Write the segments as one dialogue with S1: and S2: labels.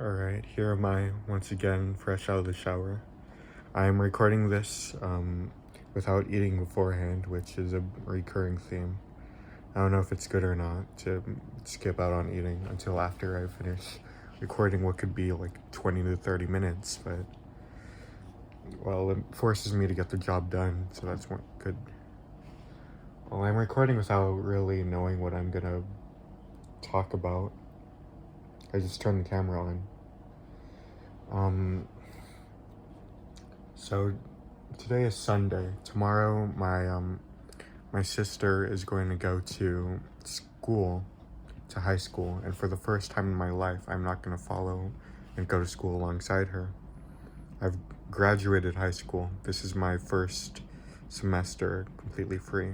S1: Alright, here am I once again, fresh out of the shower. I'm recording this without eating beforehand, which is a recurring theme. I don't know if it's good or not to skip out on eating until after I finish recording what could be like 20 to 30 minutes, but well, it forces me to get the job done, so that's more good. Well, I'm recording without really knowing what I'm gonna talk about. I just turned the camera on. So today is Sunday. Tomorrow, my sister is going to go to school, to high school, and for the first time in my life, I'm not going to follow and go to school alongside her. I've graduated high school. This is my first semester completely free.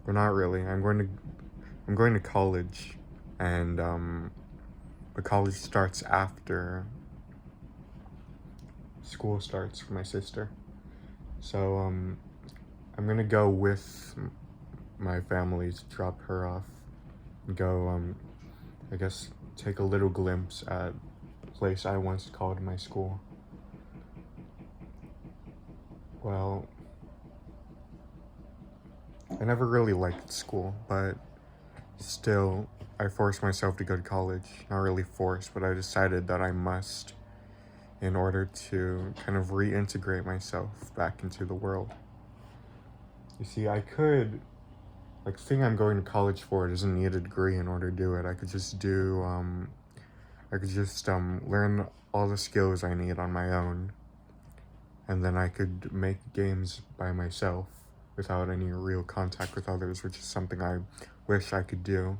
S1: Well, not really. I'm going to college, and the college starts after school starts for my sister. So I'm gonna go with my family to drop her off and go I guess take a little glimpse at the place I once called my school. Well, I never really liked school, but still I forced myself to go to college. Not really forced, but I decided that I must in order to kind of reintegrate myself back into the world. You see, the thing I'm going to college for doesn't need a degree in order to do it. I could just learn all the skills I need on my own, and then I could make games by myself without any real contact with others, which is something I wish I could do,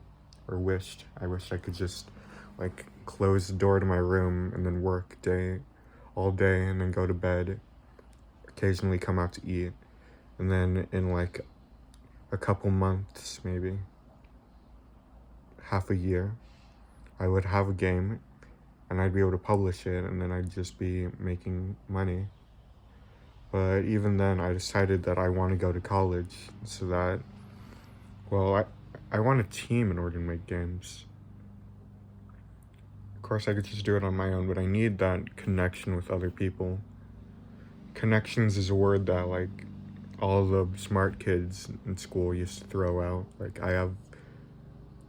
S1: or wished. I wish I could just close the door to my room and then work all day and then go to bed, occasionally come out to eat, and then in a couple months, maybe half a year, I would have a game and I'd be able to publish it, and then I'd just be making money. But even then, I decided that I want to go to college so that, I want a team in order to make games. Of course, I could just do it on my own, but I need that connection with other people. Connections is a word that all the smart kids in school used to throw out. I have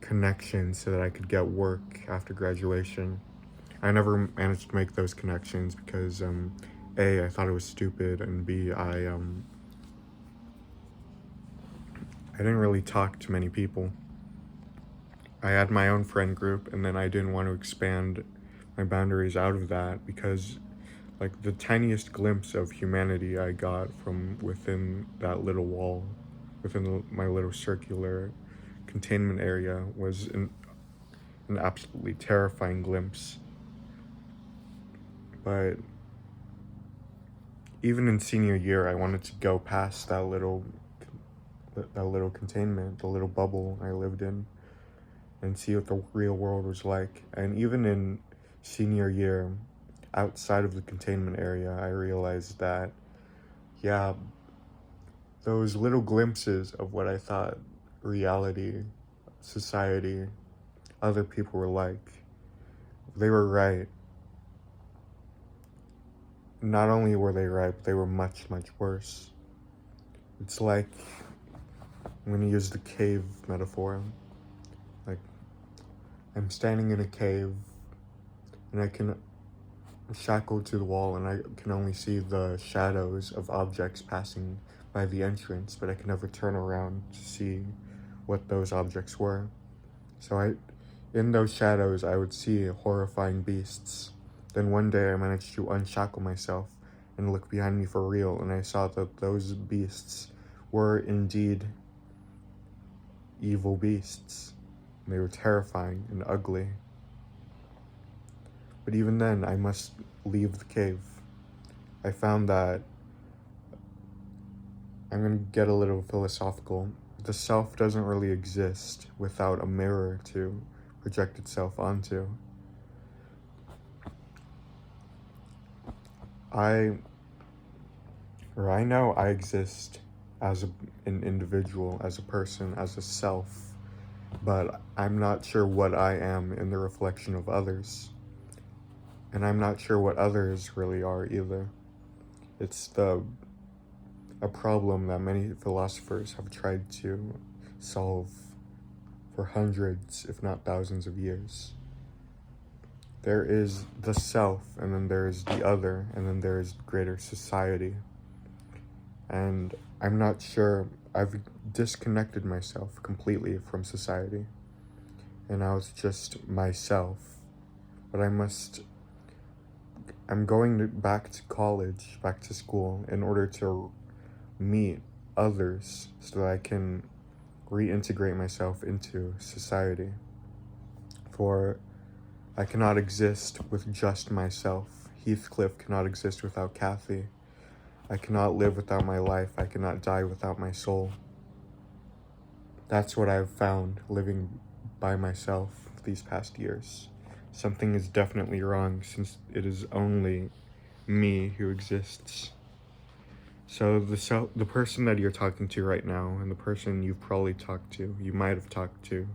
S1: connections so that I could get work after graduation. I never managed to make those connections because A, I thought it was stupid, and B, I didn't really talk to many people. I had my own friend group, and then I didn't want to expand my boundaries out of that because the tiniest glimpse of humanity I got from within that little wall, within my little circular containment area, was an absolutely terrifying glimpse. But even in senior year, I wanted to go past that little containment, the little bubble I lived in, and see what the real world was like. And even in senior year, outside of the containment area, I realized that, yeah, those little glimpses of what I thought reality, society, other people were like, they were right. Not only were they right, but they were much, much worse. It's like, I'm going to use the cave metaphor. I'm standing in a cave, and I can shackled to the wall, and I can only see the shadows of objects passing by the entrance, but I can never turn around to see what those objects were. So in those shadows, I would see horrifying beasts. Then one day I managed to unshackle myself and look behind me for real, and I saw that those beasts were indeed evil beasts. They were terrifying and ugly. But even then, I must leave the cave. I found that, I'm going to get a little philosophical, the self doesn't really exist without a mirror to project itself onto. I know I exist as an individual, as a person, as a self, but I'm not sure what I am in the reflection of others. And I'm not sure what others really are either. It's a problem that many philosophers have tried to solve for hundreds, if not thousands of years. There is the self, and then there is the other, and then there is greater society. And I'm not sure, I've disconnected myself completely from society. And now it's just myself. But I'm going back to college, back to school, in order to meet others so that I can reintegrate myself into society. For I cannot exist with just myself. Heathcliff cannot exist without Kathy. I cannot live without my life. I cannot die without my soul. That's what I've found living by myself these past years. Something is definitely wrong since it is only me who exists. So the person that you're talking to right now, and the person you've probably talked to, you might have talked to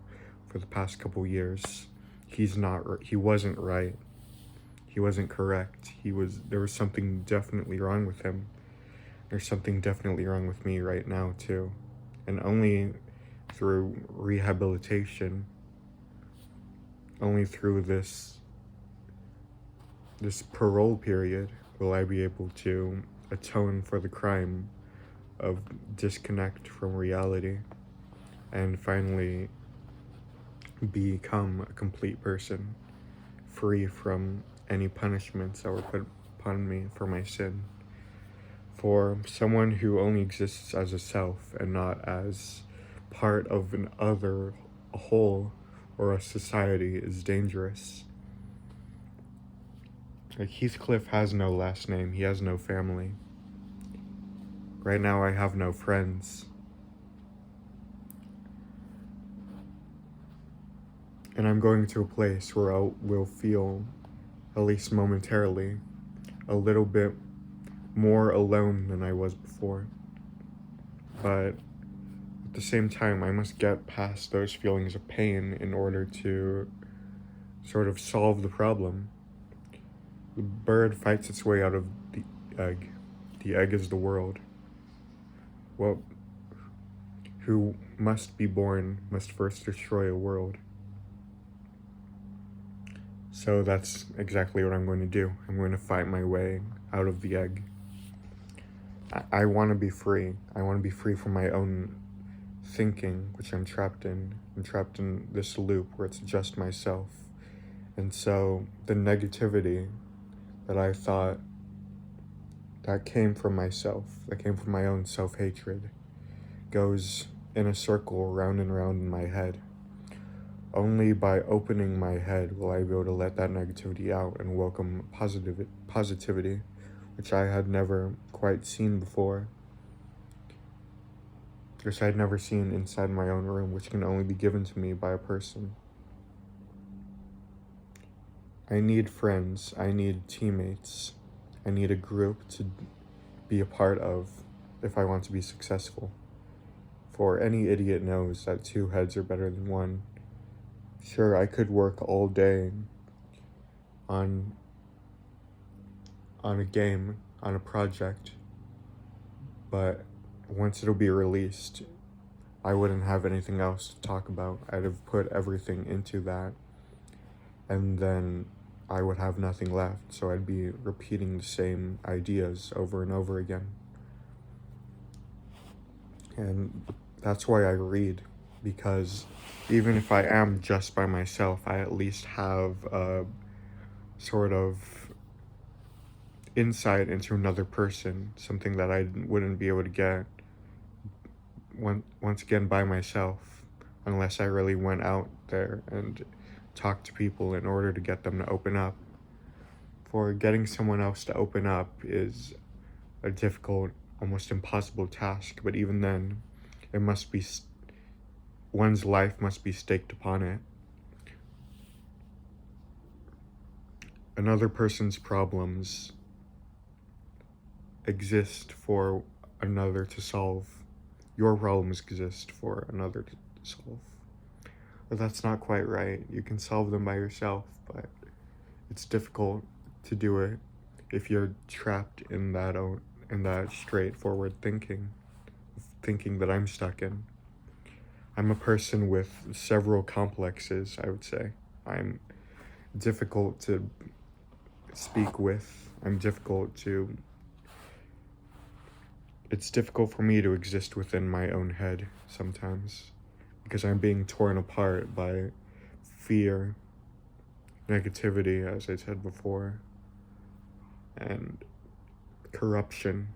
S1: for the past couple years, he wasn't right. He wasn't correct. There was something definitely wrong with him. There's something definitely wrong with me right now too. And only through rehabilitation, only through this parole period will I be able to atone for the crime of disconnect from reality and finally become a complete person, free from any punishments that were put upon me for my sin. For someone who only exists as a self and not as part of an other, a whole, or a society is dangerous. Like Heathcliff has no last name, he has no family. Right now I have no friends. And I'm going to a place where I will feel, at least momentarily, a little bit more alone than I was before. But at the same time, I must get past those feelings of pain in order to sort of solve the problem. The bird fights its way out of the egg. The egg is the world. Well, who must be born must first destroy a world. So that's exactly what I'm going to do. I'm going to fight my way out of the egg. I want to be free. I want to be free from my own thinking, which I'm trapped in. I'm trapped in this loop where it's just myself. And so the negativity that I thought that came from myself, that came from my own self-hatred, goes in a circle round and round in my head. Only by opening my head will I be able to let that negativity out and welcome positivity, which I had never quite seen before. Which I'd never seen inside my own room, which can only be given to me by a person. I need friends, I need teammates, I need a group to be a part of if I want to be successful. For any idiot knows that 2 heads are better than 1. Sure, I could work all day on a game, on a project, but once it'll be released, I wouldn't have anything else to talk about. I'd have put everything into that, and then I would have nothing left, so I'd be repeating the same ideas over and over again. And that's why I read, because even if I am just by myself, I at least have a sort of insight into another person, something that I wouldn't be able to get once again by myself, unless I really went out there and talked to people in order to get them to open up. For getting someone else to open up is a difficult, almost impossible task, but even then, it must be one's life must be staked upon it. Another person's problems exist for another to solve. Your problems exist for another to solve. But that's not quite right. You can solve them by yourself, but it's difficult to do it if you're trapped in that straightforward thinking that I'm stuck in. I'm a person with several complexes, I would say. I'm difficult to speak with. It's difficult for me to exist within my own head sometimes because I'm being torn apart by fear, negativity, as I said before, and corruption.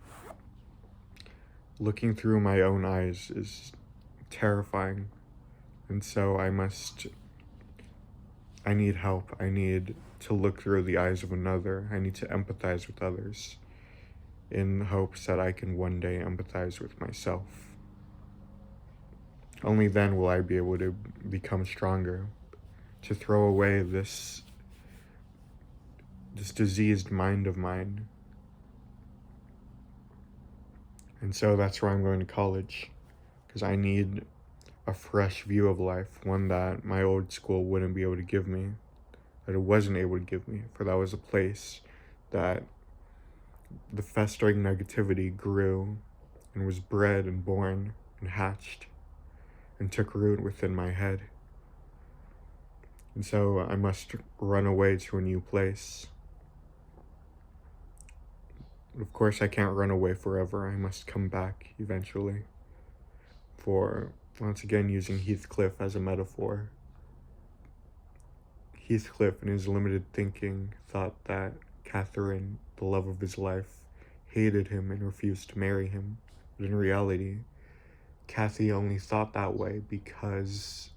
S1: Looking through my own eyes is terrifying, and so I need help. I need to look through the eyes of another. I need to empathize with others in hopes that I can one day empathize with myself. Only then will I be able to become stronger, to throw away this diseased mind of mine. And so that's why I'm going to college, because I need a fresh view of life, one that my old school wouldn't be able to give me, that it wasn't able to give me, for that was a place that the festering negativity grew and was bred and born and hatched and took root within my head. And so I must run away to a new place. Of course, I can't run away forever. I must come back eventually. For, once again, using Heathcliff as a metaphor, Heathcliff, in his limited thinking, thought that Catherine, the love of his life, hated him and refused to marry him. But in reality, Cathy only thought that way because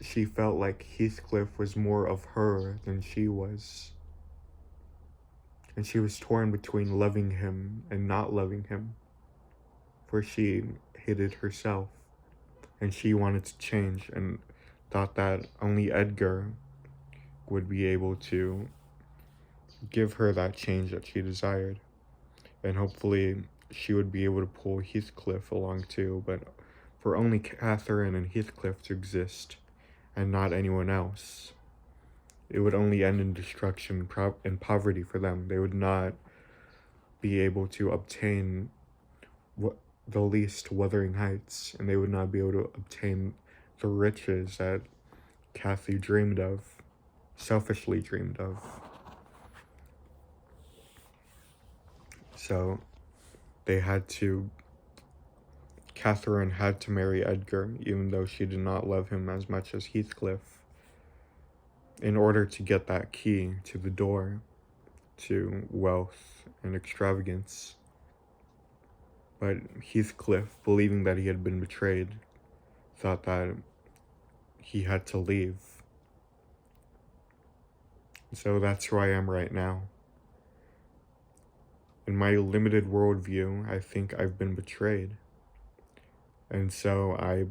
S1: she felt like Heathcliff was more of her than she was. And she was torn between loving him and not loving him, for she hated herself, and she wanted to change and thought that only Edgar would be able to give her that change that she desired. And hopefully she would be able to pull Heathcliff along too, but for only Catherine and Heathcliff to exist and not anyone else, it would only end in destruction and poverty for them. They would not be able to obtain the least Wuthering Heights, and they would not be able to obtain the riches that Cathy dreamed of, selfishly dreamed of. So Catherine had to marry Edgar, even though she did not love him as much as Heathcliff, in order to get that key to the door to wealth and extravagance. But Heathcliff, believing that he had been betrayed, thought that he had to leave. So that's who I am right now. In my limited worldview, I think I've been betrayed. And so I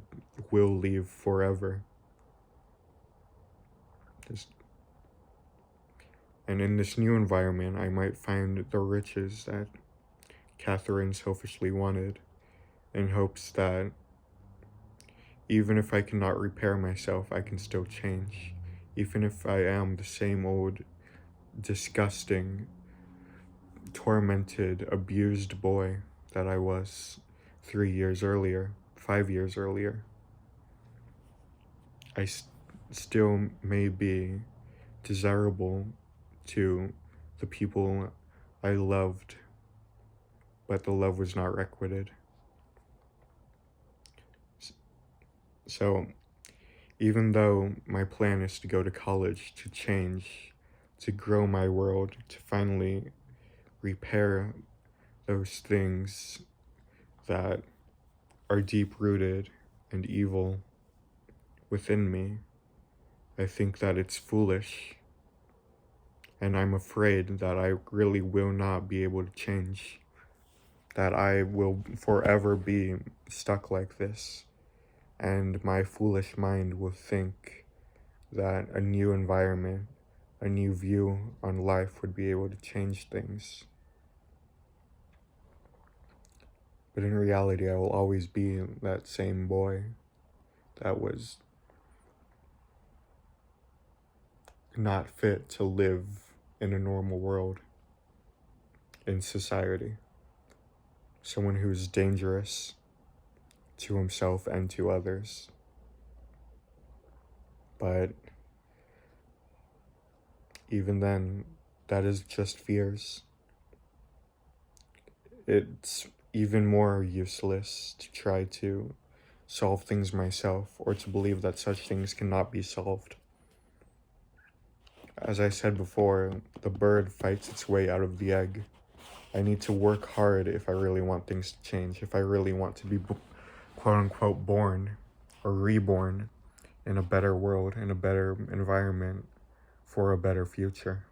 S1: will leave forever. And in this new environment, I might find the riches that Catherine selfishly wanted, in hopes that even if I cannot repair myself, I can still change. Even if I am the same old, disgusting, tormented, abused boy that I was 3 years earlier, 5 years earlier, I still may be desirable to the people I loved, but the love was not requited. So even though my plan is to go to college, to change, to grow my world, to finally repair those things that are deep-rooted and evil within me, I think that it's foolish, and I'm afraid that I really will not be able to change, that I will forever be stuck like this, and my foolish mind will think that a new environment, a new view on life would be able to change things. But in reality, I will always be that same boy that was not fit to live in a normal world, in society. Someone who's dangerous to himself and to others. But even then, that is just fears. It's even more useless to try to solve things myself or to believe that such things cannot be solved. As I said before, the bird fights its way out of the egg. I need to work hard if I really want things to change, if I really want to be quote-unquote born or reborn in a better world, in a better environment, for a better future.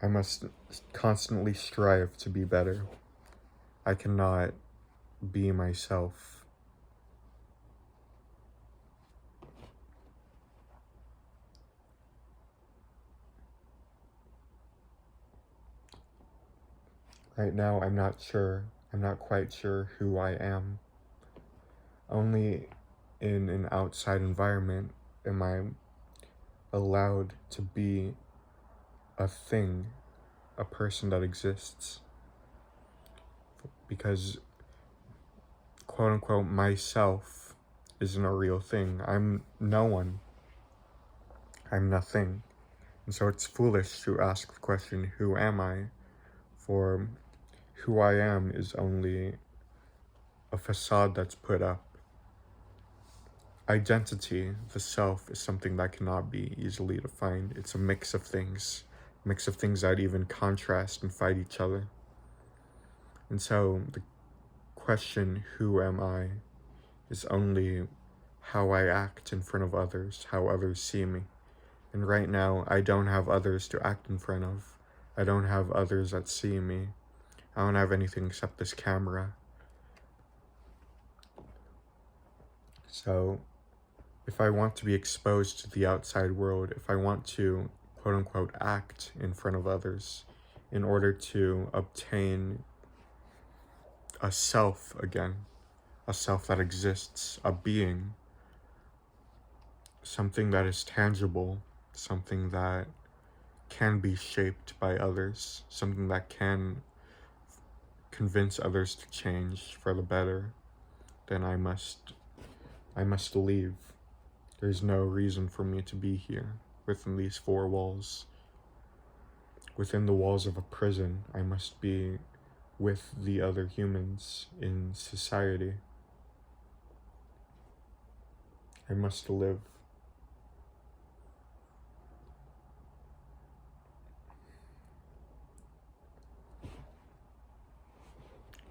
S1: I must constantly strive to be better. I cannot be myself. Right now, I'm not quite sure who I am. Only in an outside environment am I allowed to be a thing, a person that exists. Because quote-unquote myself isn't a real thing. I'm no one. I'm nothing. And so it's foolish to ask the question, who am I? For who I am is only a facade that's put up. Identity, the self, is something that cannot be easily defined. It's a mix of things that even contrast and fight each other. And so the question, who am I, is only how I act in front of others, how others see me. And right now, I don't have others to act in front of. I don't have others that see me. I don't have anything except this camera. So if I want to be exposed to the outside world, if I want to quote-unquote act in front of others in order to obtain a self again, a self that exists, a being, something that is tangible, something that can be shaped by others, something that can convince others to change for the better, then I must leave. There's no reason for me to be here within these four walls. Within the walls of a prison, I must be with the other humans in society. I must live.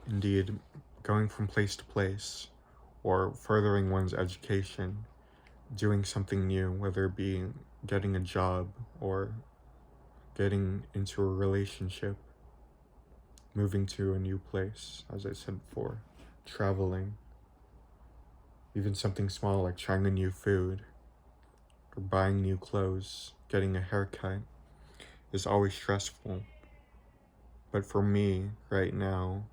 S1: Indeed, going from place to place, or furthering one's education, doing something new, whether it be getting a job or getting into a relationship, moving to a new place, as I said before, traveling, even something small like trying a new food or buying new clothes, getting a haircut is always stressful. But for me, right now,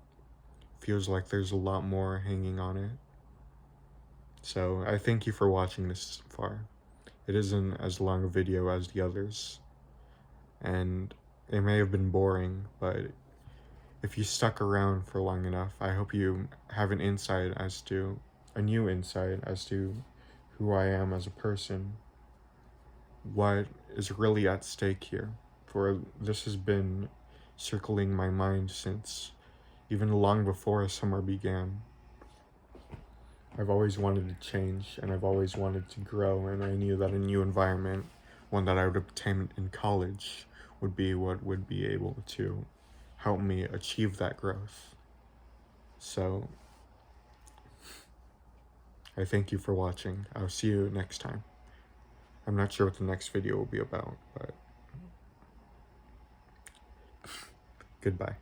S1: feels like there's a lot more hanging on it. So I thank you for watching this far. It isn't as long a video as the others, and it may have been boring, but if you stuck around for long enough, I hope you have an insight as to, a new insight as to who I am as a person, what is really at stake here, for this has been circling my mind since even long before summer began. I've always wanted to change, and I've always wanted to grow, and I knew that a new environment, one that I would obtain in college, would be what would be able to help me achieve that growth. So, I thank you for watching. I'll see you next time. I'm not sure what the next video will be about, but goodbye.